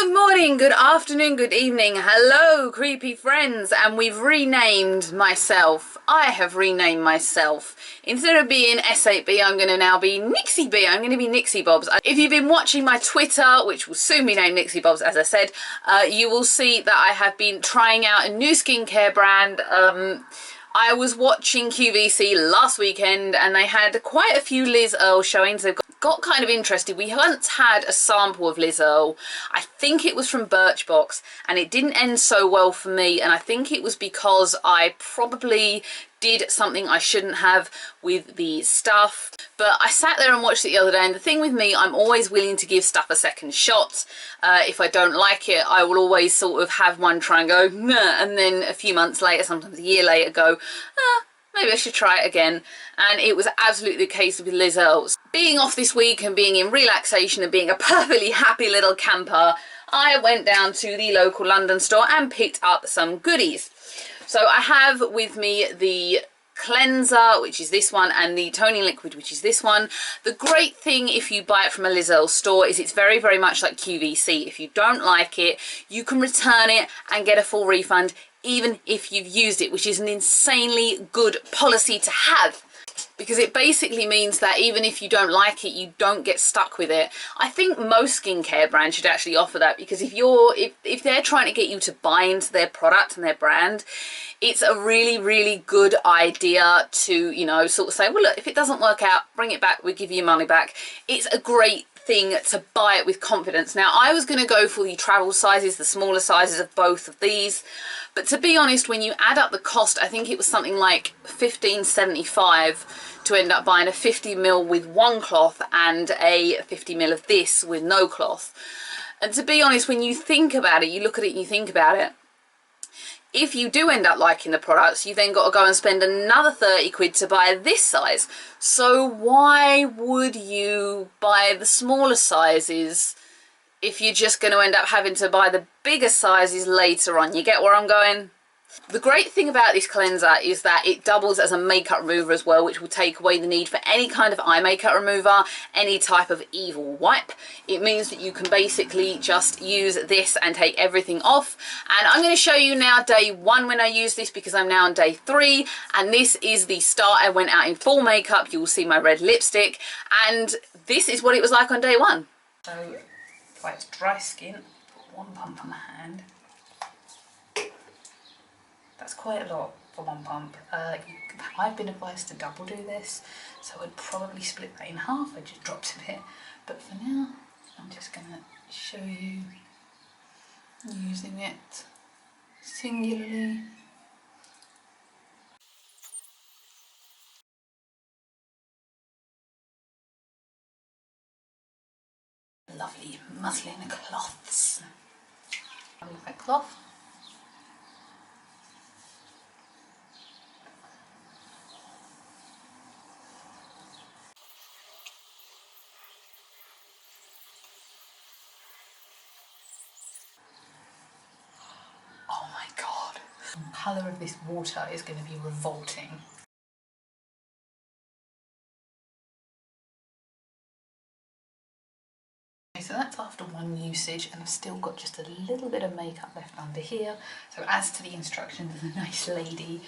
Good morning, good afternoon, good evening. Hello, creepy friends. And we've renamed myself. I have renamed myself. Instead of being S8B, I'm going to now be Nixie B. I'm going to be Nixie Bobs. If you've been watching my Twitter, which will soon be named Nixie Bobs, as I said, you will see that I have been trying out a new skincare brand. I was watching QVC last weekend and they had quite a few Liz Earle showings. They've got kind of interested. We once had a sample of Liz Earle. I think it was from Birchbox and it didn't end so well for me, and I think it was because I probably did something I shouldn't have with the stuff. But I sat there and watched it the other day, and the thing with me, I'm always willing to give stuff a second shot. If I don't like it, I will always sort of have one try and go, nah, and then a few months later, sometimes a year later, go, maybe I should try it again. And it was absolutely the case with Liz Earle. Being off this week and being in relaxation and being a perfectly happy little camper, I went down to the local London store and picked up some goodies. So I have with me the cleanser, which is this one, and the toning liquid, which is this one. The great thing if you buy it from a Liz Earle store is it's very, very much like QVC. If you don't like it, you can return it and get a full refund, even if you've used it, which is an insanely good policy to have, because it basically means that even if you don't like it, you don't get stuck with it. I think most skincare brands should actually offer that, because if they're trying to get you to buy into their product and their brand, it's a really, really good idea to, you know, sort of say, well, look, if it doesn't work out, bring it back, we'll give you your money back. It's a great thing to buy it with confidence. Now, I was going to go for the travel sizes, the smaller sizes of both of these, but to be honest, when you add up the cost, I think it was something like $15.75 to end up buying a 50ml with one cloth and a 50ml of this with no cloth. And to be honest, when you think about it, you look at it and you think about it, if you do end up liking the products, you then got to go and spend another 30 quid to buy this size. So why would you buy the smaller sizes if you're just going to end up having to buy the bigger sizes later on? You get where I'm going? The great thing about this cleanser is that it doubles as a makeup remover as well, which will take away the need for any kind of eye makeup remover, any type of evil wipe. It means that you can basically just use this and take everything off. And I'm going to show you now day one when I use this, because I'm now on day 3, and this is the start. I went out in full makeup. You will see my red lipstick, and this is what it was like on day 1. So if I have dry skin, put one pump on the hand. That's quite a lot for one pump. I've been advised to double do this, so I'd probably split that in half. I just dropped a bit, but for now I'm just going to show you using it singularly. Lovely muslin cloths. I love that cloth. Oh my god, the colour of this water is going to be revolting. Okay, so that's after one usage, and I've still got just a little bit of makeup left under here. So as to the instructions, there's a nice lady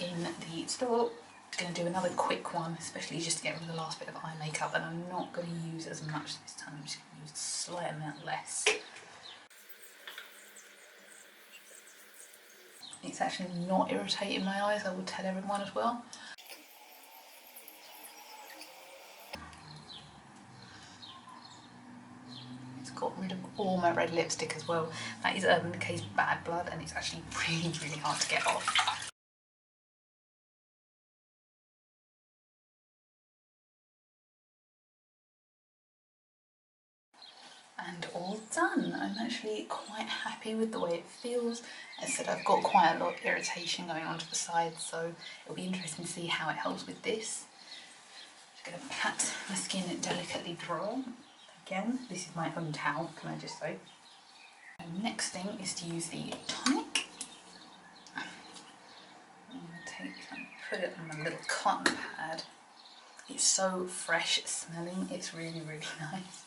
in the store. I'm going to do another quick one, especially just to get rid of the last bit of eye makeup, and I'm not going to use as much this time. I'm just going to use a slight amount less. It's actually not irritating my eyes, I will tell everyone as well. It's got rid of all my red lipstick as well. That is Urban Decay's Bad Blood, and it's actually really, really hard to get off. And all done. I'm actually quite happy with the way it feels. As I said, I've got quite a lot of irritation going on to the side, so it'll be interesting to see how it helps with this. Just going to pat my skin delicately dry. Again, this is my own towel, can I just say. The next thing is to use the Tonic. I'm going to take and put it on my little cotton pad. It's so fresh smelling, it's really, really nice.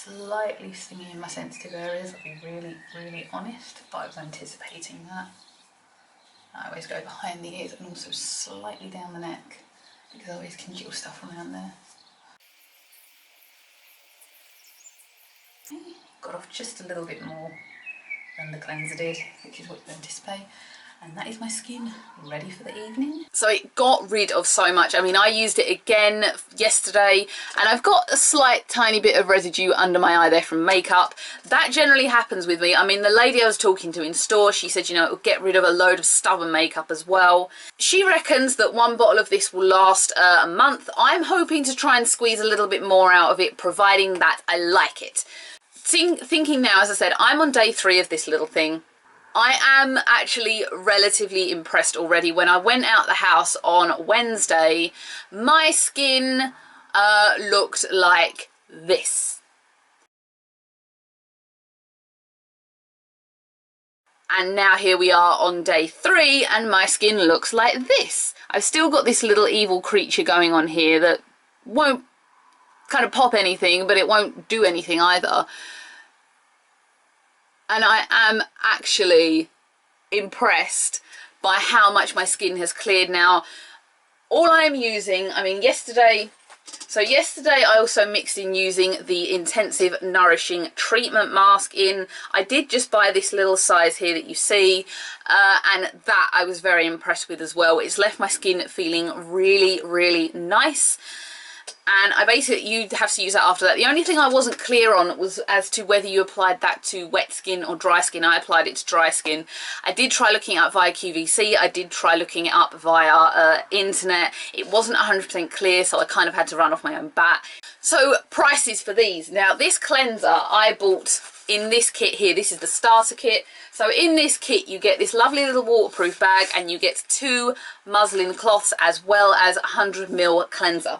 slightly stinging in my sensitive areas, I'll be really, really honest, but I was anticipating that. I always go behind the ears and also slightly down the neck because I always congeal stuff around there. Okay, got off just a little bit more than the cleanser did, which is what you anticipate. And that is my skin ready for the evening. So it got rid of so much. I mean, I used it again yesterday and I've got a slight tiny bit of residue under my eye there from makeup. That generally happens with me. I mean, the lady I was talking to in store, she said, you know, it will get rid of a load of stubborn makeup as well. She reckons that one bottle of this will last a month. I'm hoping to try and squeeze a little bit more out of it, providing that I like it. Thinking now, as I said, I'm on day 3 of this little thing. I am actually relatively impressed already. When I went out the house on Wednesday, my skin looked like this. And now here we are on day 3 and my skin looks like this. I've still got this little evil creature going on here that won't kind of pop anything, but it won't do anything either. And I am actually impressed by how much my skin has cleared now. All I'm using, I mean, yesterday I also mixed in using the Intensive Nourishing Treatment Mask in. I did just buy this little size here that you see, and that I was very impressed with as well. It's left my skin feeling really, really nice. And I basically, you have to use that after that. The only thing I wasn't clear on was as to whether you applied that to wet skin or dry skin. I applied it to dry skin. I did try looking it up via QVC. I did try looking it up via internet. It wasn't 100% clear, so I kind of had to run off my own bat. So prices for these. Now this cleanser I bought in this kit here. This is the starter kit. So in this kit you get this lovely little waterproof bag and you get 2 muslin cloths as well as a 100ml cleanser.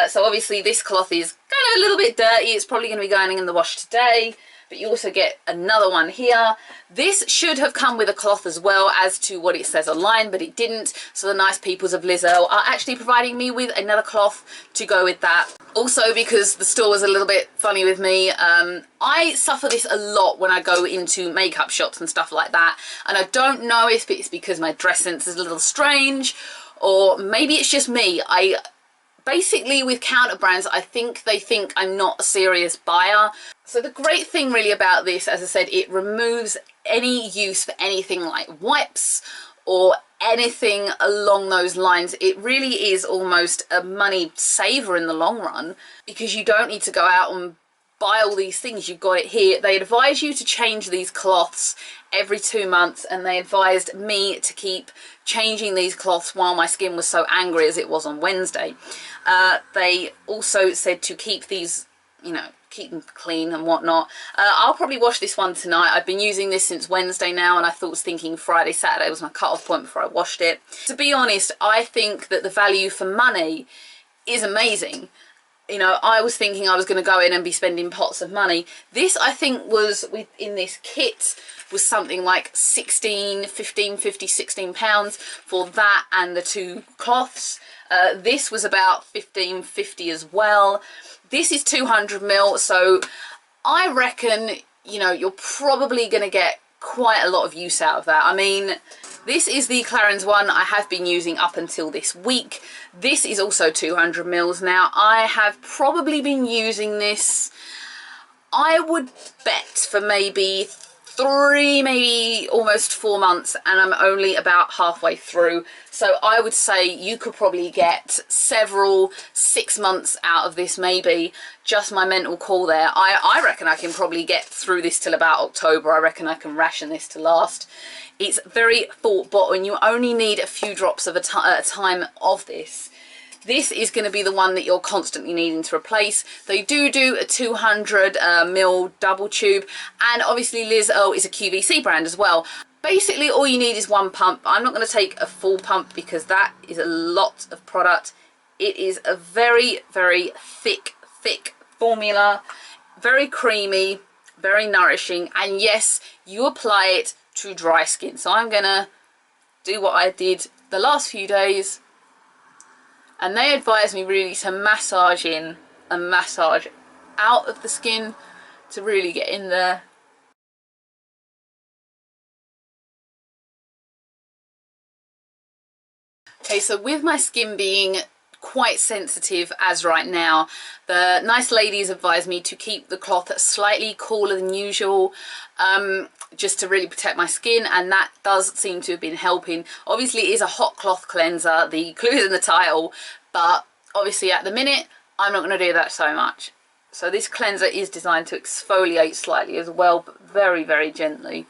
So obviously this cloth is kind of a little bit dirty. It's probably going to be going in the wash today. But you also get another one here. This should have come with a cloth as well as to what it says online, but it didn't. So the nice peoples of Earle are actually providing me with another cloth to go with that. Also, because the store was a little bit funny with me, I suffer this a lot when I go into makeup shops and stuff like that. And I don't know if it's because my dress sense is a little strange or maybe it's just me. Basically, with counter brands, I think they think I'm not a serious buyer. So the great thing really about this, as I said, it removes any use for anything like wipes or anything along those lines. It really is almost a money saver in the long run because you don't need to go out and buy all these things. You've got it here. They advise you to change these cloths every 2 months, and they advised me to keep changing these cloths while my skin was so angry as it was on Wednesday. They also said to keep these, you know, keep them clean and whatnot. I'll probably wash this one tonight. I've been using this since Wednesday now, and I was thinking Friday, Saturday was my cut-off point before I washed it. To be honest, I think that the value for money is amazing. You know, I was thinking I was going to go in and be spending pots of money. This, I think, was in this kit was something like £16 for that and the 2 cloths. This was about £15.50 as well. This is 200ml, so I reckon, you know, you're probably going to get quite a lot of use out of that. I mean, this is the Clarins one I have been using up until this week. This is also 200ml. Now, I have probably been using this, I would bet, for maybe 3, maybe almost 4 months, and I'm only about halfway through. So I would say you could probably get several 6 months out of this, maybe. Just my mental call there. I reckon I can probably get through this till about October. I reckon I can ration this to last. It's very thought bottle, and you only need a few drops of a time of this. This is going to be the one that you're constantly needing to replace. They do a 200ml double tube, and obviously Earle is a QVC brand as well. Basically, all you need is 1 pump. I'm not going to take a full pump because that is a lot of product. It is a very, very thick formula, very creamy, very nourishing, and yes, you apply it to dry skin. So I'm going to do what I did the last few days. And they advise me really to massage in and massage out of the skin to really get in there. Okay, so with my skin being quite sensitive as right now, the nice ladies advised me to keep the cloth slightly cooler than usual, just to really protect my skin, and that does seem to have been helping. Obviously it is a hot cloth cleanser, the clue is in the title, but obviously at the minute I'm not going to do that so much. So this cleanser is designed to exfoliate slightly as well, but very, very gently.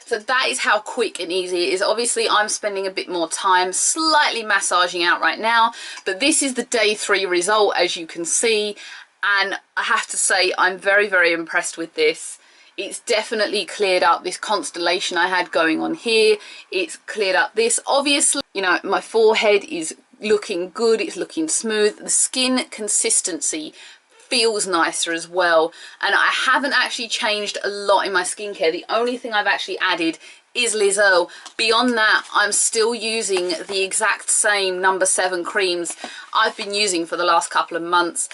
So that is how quick and easy it is. Obviously I'm spending a bit more time slightly massaging out right now, but this is the day 3 result, as you can see, and I have to say I'm very, very impressed with this. It's definitely cleared up this constellation I had going on here. It's cleared up this. Obviously, you know, my forehead is looking good, it's looking smooth. The skin consistency feels nicer as well, and I haven't actually changed a lot in my skincare. The only thing I've actually added is Liz Earle. Beyond that, I'm still using the exact same number 7 creams I've been using for the last couple of months.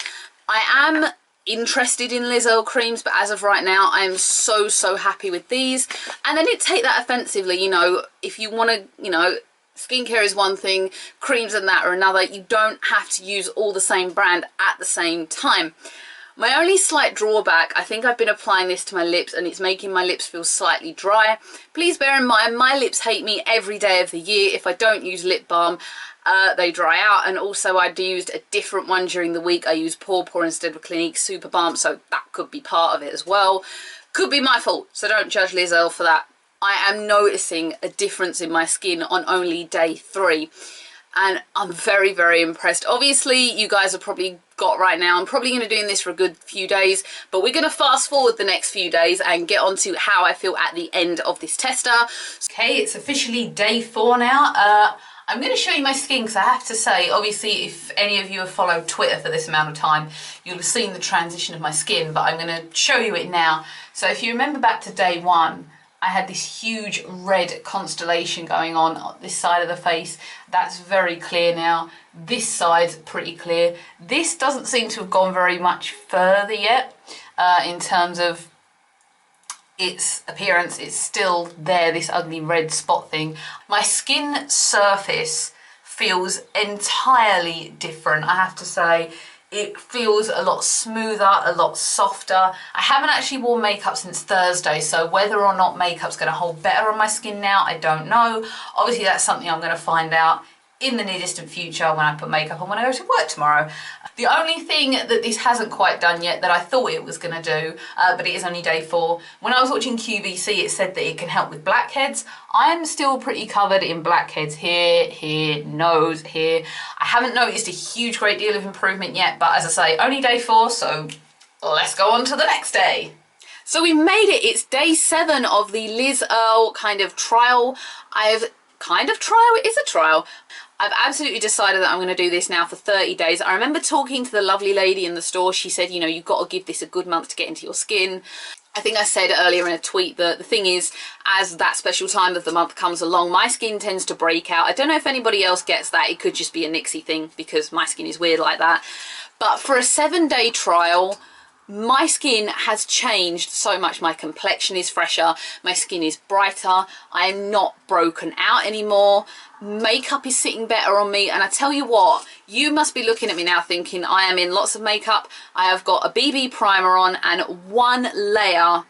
I am interested in Liz Earle creams, but as of right now I am so happy with these. And I didn't take that offensively, you know, if you want to, you know, skincare is one thing, creams and that are another. You don't have to use all the same brand at the same time. My only slight drawback, I think I've been applying this to my lips and it's making my lips feel slightly dry. Please bear in mind, my lips hate me every day of the year. If I don't use lip balm, they dry out. And also I'd used a different one during the week. I used Paw instead of Clinique Super Balm, so that could be part of it as well. Could be my fault, so don't judge Liz Earle for that. I am noticing a difference in my skin on only day 3, and I'm very, very impressed. Obviously you guys have probably got right now, I'm probably going to be doing this for a good few days, but we're going to fast forward the next few days and get on to how I feel at the end of this tester. Okay, it's officially day 4 now. I'm going to show you my skin because I have to say, obviously if any of you have followed Twitter for this amount of time, you'll have seen the transition of my skin, but I'm going to show you it now. So if you remember back to day 1, I had this huge red constellation going on this side of the face. That's very clear now. This side's pretty clear. This doesn't seem to have gone very much further yet in terms of its appearance. It's still there, this ugly red spot thing. My skin surface feels entirely different, I have to say. It feels a lot smoother, a lot softer. I haven't actually worn makeup since Thursday, so whether or not makeup's going to hold better on my skin now, I don't know. Obviously that's something I'm going to find out in the near distant future when I put makeup on when I go to work tomorrow. The only thing that this hasn't quite done yet that I thought it was going to do, but it is only day 4. When I was watching QVC, it said that it can help with blackheads. I'm still pretty covered in blackheads here, nose, here. I haven't noticed a huge great deal of improvement yet, but as I say, only day 4, so let's go on to the next day. So we made it. It's day 7 of the Liz Earle kind of trial. It is a trial. I've absolutely decided that I'm going to do this now for 30 days. I remember talking to the lovely lady in the store. She said, you know, you've got to give this a good month to get into your skin. I think I said earlier in a tweet that the thing is, as that special time of the month comes along, my skin tends to break out. I don't know if anybody else gets that. It could just be a Nixie thing because my skin is weird like that. But for a 7-day trial, my skin has changed so much. My complexion is fresher, my skin is brighter, I am not broken out anymore, makeup is sitting better on me, and I tell you what, you must be looking at me now thinking I am in lots of makeup. I have got a BB primer on and 1 layer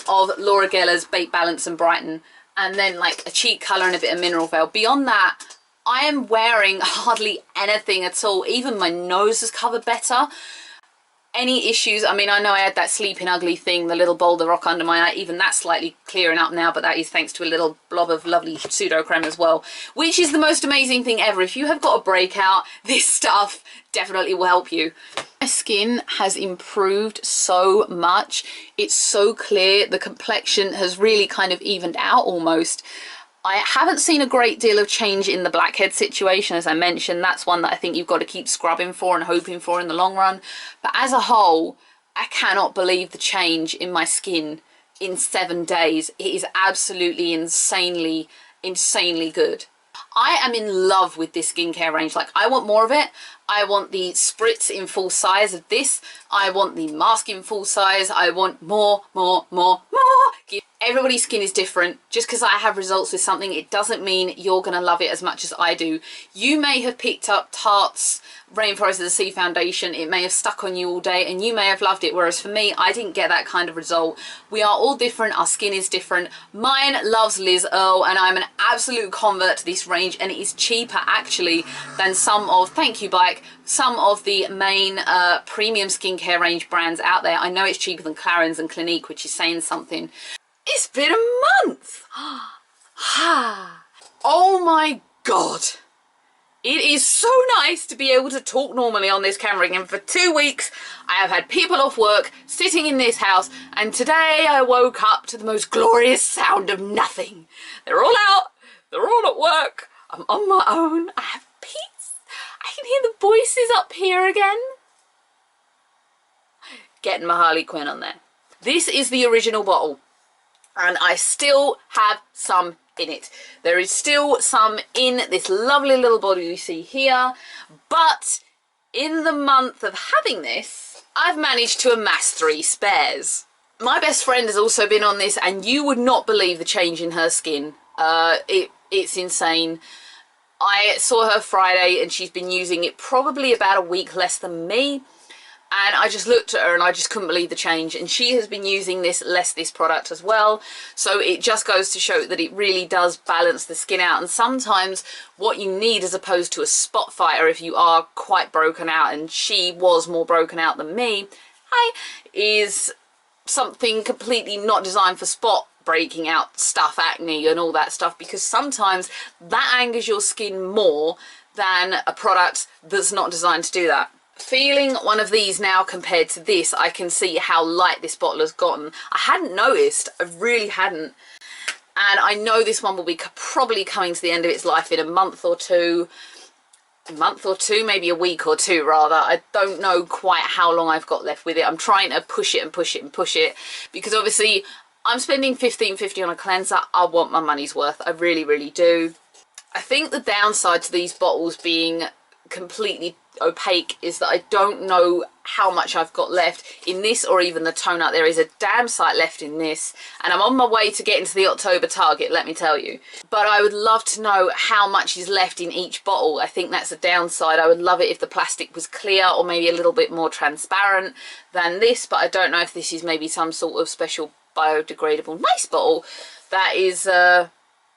of Laura Geller's Bake, Balance and Brighten, and then like a cheek colour and a bit of Mineral Veil. Beyond that, I am wearing hardly anything at all. Even my nose is covered better. Any issues, I mean, I know I had that sleeping ugly thing, the little boulder rock under my eye, even that's slightly clearing up now, but that is thanks to a little blob of lovely pseudo creme as well, which is the most amazing thing ever. If you have got a breakout, this stuff definitely will help you. My skin has improved so much. It's so clear. The complexion has really kind of evened out almost. I haven't seen a great deal of change in the blackhead situation, as I mentioned. That's one that I think you've got to keep scrubbing for and hoping for in the long run. But as a whole, I cannot believe the change in my skin in 7 days. It is absolutely insanely good. I am in love with this skincare range. Like, I want more of it. I want the spritz in full size of this. I want the mask in full size. I want more. Everybody's skin is different. Just because I have results with something, it doesn't mean you're going to love it as much as I do. You may have picked up Tarte's Rainforest of the Sea foundation. It may have stuck on you all day and you may have loved it, whereas for me, I didn't get that kind of result. We are all different. Our skin is different. Mine loves Liz Earle, and I'm an absolute convert to this range, and it is cheaper actually than some of, thank you Bike, some of the main premium skincare range brands out there. I know it's cheaper than Clarins and Clinique, which is saying something. It's been a month. Oh my God. It is so nice to be able to talk normally on this camera again. For 2 weeks, I have had people off work sitting in this house, and today I woke up to the most glorious sound of nothing. They're all out. They're all at work. I'm on my own. I have peace. I can hear the voices up here again. Getting my Harley Quinn on there. This is the original bottle, and I still have some in it. There is still some in this lovely little bottle you see here, but in the month of having this, I've managed to amass 3 spares. My best friend has also been on this, and you would not believe the change in her skin. It's insane. I saw her Friday and she's been using it probably about a week less than me. And I just looked at her and I just couldn't believe the change. And she has been using this product as well. So it just goes to show that it really does balance the skin out. And sometimes what you need, as opposed to a spot fighter, if you are quite broken out, and she was more broken out than me, is something completely not designed for spot breaking out stuff, acne and all that stuff. Because sometimes that angers your skin more than a product that's not designed to do that. Feeling one of these now compared to this, I can see how light this bottle has gotten. I hadn't noticed, I really hadn't. And I know this one will be probably coming to the end of its life in a month or two, maybe a week or two rather. I don't know quite how long I've got left with it. I'm trying to push it and push it and push it, because obviously I'm spending $15.50 on a cleanser. I want my money's worth. I really, really do. I think the downside to these bottles being completely opaque is that I don't know how much I've got left in this, or even the toner. There is a damn sight left in this, and I'm on my way to getting to the October target, let me tell you. But I would love to know how much is left in each bottle. I think that's a downside. I would love it if the plastic was clear or maybe a little bit more transparent than this, but I don't know if this is maybe some sort of special biodegradable nice bottle that is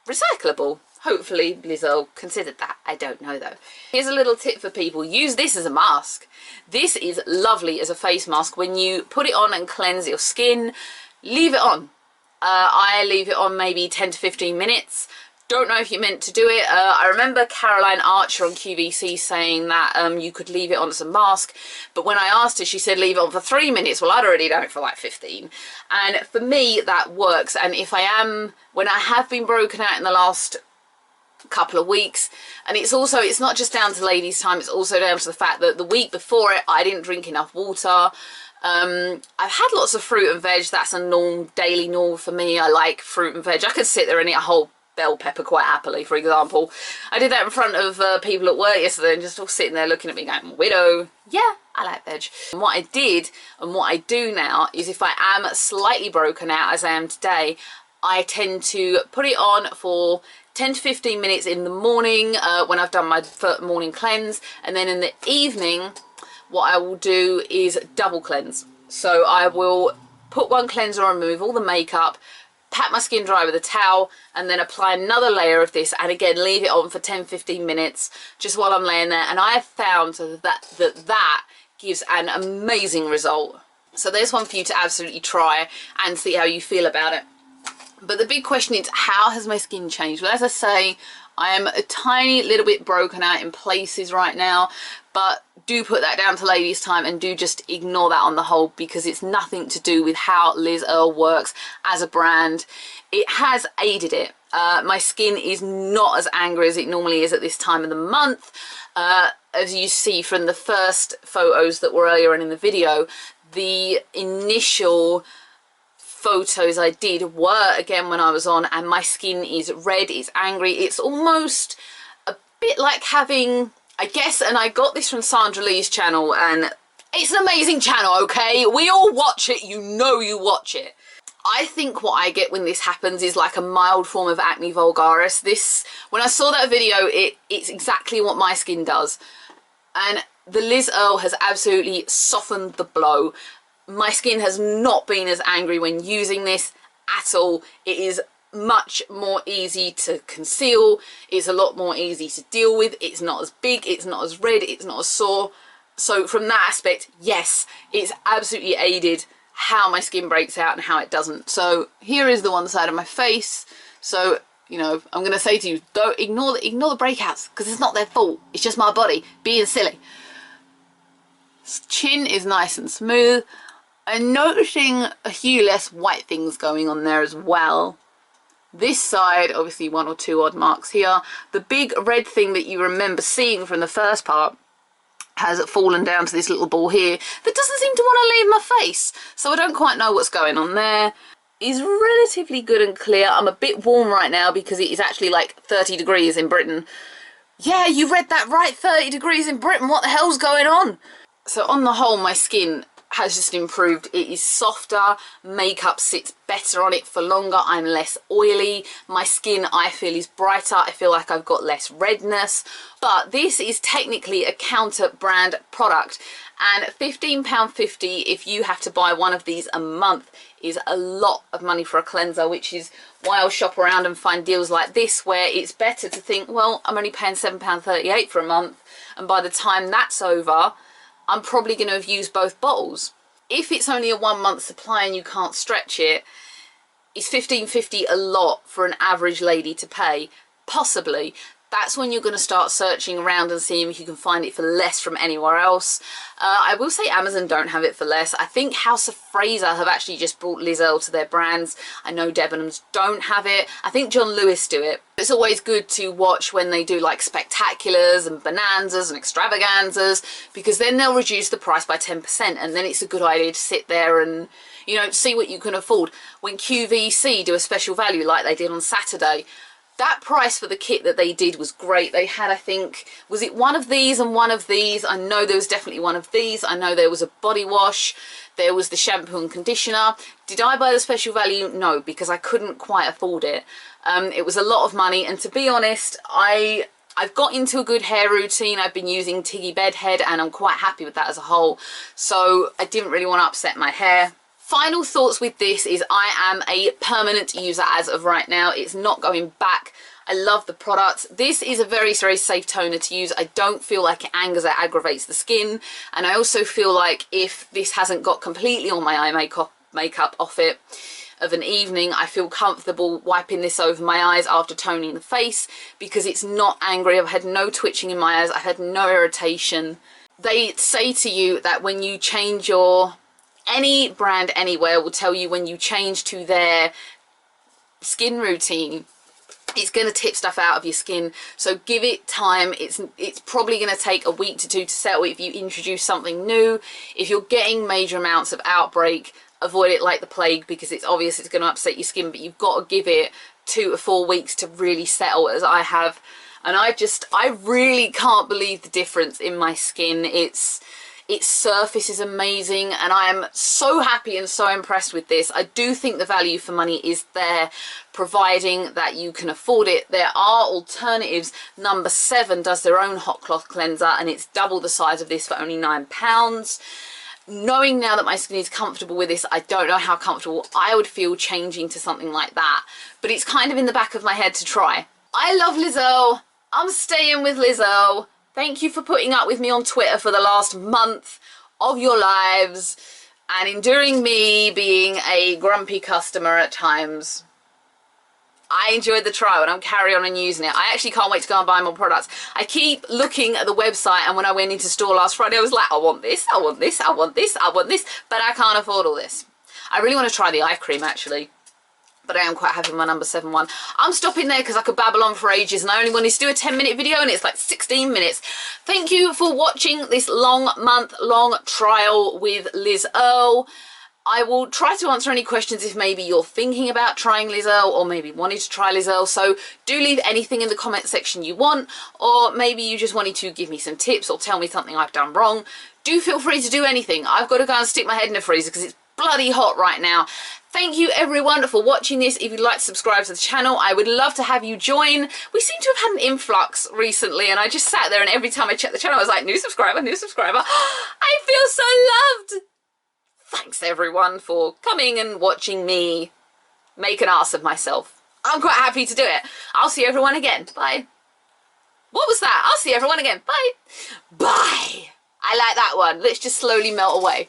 recyclable. Hopefully Liz Earle considered that. I don't know though. Here's a little tip for people. Use this as a mask. This is lovely as a face mask. When you put it on and cleanse your skin, leave it on. I leave it on maybe 10 to 15 minutes. Don't know if you're meant to do it. I remember Caroline Archer on QVC saying that you could leave it on as a mask, but when I asked her, she said leave it on for 3 minutes. Well, I'd already done it for like 15, and for me that works. And if when I have been broken out in the last couple of weeks, and it's not just down to ladies' time, it's also down to the fact that the week before it I didn't drink enough water. I've had lots of fruit and veg. That's a daily norm for me. I like fruit and veg. I could sit there and eat a whole bell pepper quite happily, for example. I did that in front of people at work yesterday, and just all sitting there looking at me going, widow, yeah, I like veg. And what I did and what I do now is, if I am slightly broken out as I am today, I tend to put it on for 10 to 15 minutes in the morning when I've done my morning cleanse, and then in the evening what I will do is double cleanse. So I will put one cleanser on, remove all the makeup, pat my skin dry with a towel, and then apply another layer of this, and again leave it on for 10-15 minutes just while I'm laying there. And I have found that gives an amazing result. So there's one for you to absolutely try and see how you feel about it. But the big question is, how has my skin changed? Well, as I say, I am a tiny little bit broken out in places right now, but do put that down to ladies' time, and do just ignore that on the whole, because it's nothing to do with how Liz Earle works as a brand. It has aided it. My skin is not as angry as it normally is at this time of the month. As you see from the first photos that were earlier on in the video, the initial photos I did were again when I was on, and my skin is red, it's angry, it's almost a bit like having, I guess, and I got this from Sandra Lee's channel, and it's an amazing channel, okay? We all watch it, you know you watch it. I think what I get when this happens is like a mild form of acne vulgaris. This, when I saw that video, it's exactly what my skin does. And the Liz Earle has absolutely softened the blow. My skin has not been as angry when using this at all. It is much more easy to conceal. It's a lot more easy to deal with. It's not as big, it's not as red, it's not as sore. So from that aspect, yes, it's absolutely aided how my skin breaks out and how it doesn't. So here is the one side of my face. So, you know, I'm going to say to you, don't ignore the breakouts, because it's not their fault. It's just my body being silly. Chin is nice and smooth. I'm noticing a few less white things going on there as well. This side, obviously 1 or 2 odd marks here. The big red thing that you remember seeing from the first part has fallen down to this little ball here that doesn't seem to want to leave my face. So I don't quite know what's going on there. It's relatively good and clear. I'm a bit warm right now because it is actually like 30 degrees in Britain. Yeah, you read that right, 30 degrees in Britain. What the hell's going on? So on the whole, my skin has just improved. It is softer, makeup sits better on it for longer, I'm less oily, my skin I feel is brighter, I feel like I've got less redness. But this is technically a counter brand product, and £15.50 if you have to buy one of these a month is a lot of money for a cleanser, which is why I'll shop around and find deals like this where it's better to think, well, I'm only paying £7.38 for a month, and by the time that's over I'm probably going to have used both bottles. If it's only a 1 month supply and you can't stretch it, is £15.50 a lot for an average lady to pay? Possibly. That's when you're going to start searching around and seeing if you can find it for less from anywhere else. I will say Amazon don't have it for less. I think House of Fraser have actually just brought Liz Earle to their brands. I know Debenhams don't have it. I think John Lewis do it. It's always good to watch when they do like spectaculars and bonanzas and extravaganzas, because then they'll reduce the price by 10%, and then it's a good idea to sit there and, you know, see what you can afford. When QVC do a special value like they did on Saturday, that price for the kit that they did was great. They had, I think, was it one of these and one of these? I know there was definitely one of these. I know there was a body wash. There was the shampoo and conditioner. Did I buy the special value? No, because I couldn't quite afford it. It was a lot of money, and to be honest, I've got into a good hair routine. I've been using Tiggy Bedhead and I'm quite happy with that as a whole. So I didn't really want to upset my hair. Final thoughts with this is I am a permanent user as of right now. It's not going back. I love the product. This is a very, very safe toner to use. I don't feel like it angers or aggravates the skin. And I also feel like if this hasn't got completely all my eye makeup off it of an evening, I feel comfortable wiping this over my eyes after toning the face because it's not angry. I've had no twitching in my eyes. I've had no irritation. They say to you that when you change your... Any brand anywhere will tell you when you change to their skin routine, it's going to tip stuff out of your skin. So give it time. It's probably going to take a week to 2 to settle if you introduce something new. If you're getting major amounts of outbreak, avoid it like the plague, because it's obvious it's going to upset your skin, but you've got to give it 2 to 4 weeks to really settle, as I have. And I really can't believe the difference in my skin. Its surface is amazing, and I am so happy and so impressed with this. I do think the value for money is there, providing that you can afford it. There are alternatives. Number 7 does their own hot cloth cleanser, and it's double the size of this for only £9. Knowing now that my skin is comfortable with this, I don't know how comfortable I would feel changing to something like that, but it's kind of in the back of my head to try. I love Liz Earle. I'm staying with Liz Earle. Thank you for putting up with me on Twitter for the last month of your lives and enduring me being a grumpy customer at times. I enjoyed the trial and I'm carrying on and using it. I actually can't wait to go and buy more products. I keep looking at the website, and when I went into store last Friday, I was like, I want this, I want this, I want this, I want this, but I can't afford all this. I really want to try the eye cream actually, but I am quite happy with my number 7 one. I'm stopping there because I could babble on for ages, and I only wanted to do a 10-minute video and it's like 16 minutes. Thank you for watching this month-long trial with Liz Earle. I will try to answer any questions if maybe you're thinking about trying Liz Earle or maybe wanted to try Liz Earle. So do leave anything in the comment section you want, or maybe you just wanted to give me some tips or tell me something I've done wrong. Do feel free to do anything. I've got to go and stick my head in the freezer because it's bloody hot right now. Thank you everyone for watching this. If you'd like to subscribe to the channel, I would love to have you join. We seem to have had an influx recently, and I just sat there and every time I checked the channel I was like, new subscriber, new subscriber. I feel so loved. Thanks everyone for coming and watching me make an ass of myself. I'm quite happy to do it. I'll see everyone again. Bye. What was that? I'll see everyone again. Bye. Bye. I like that one. Let's just slowly melt away.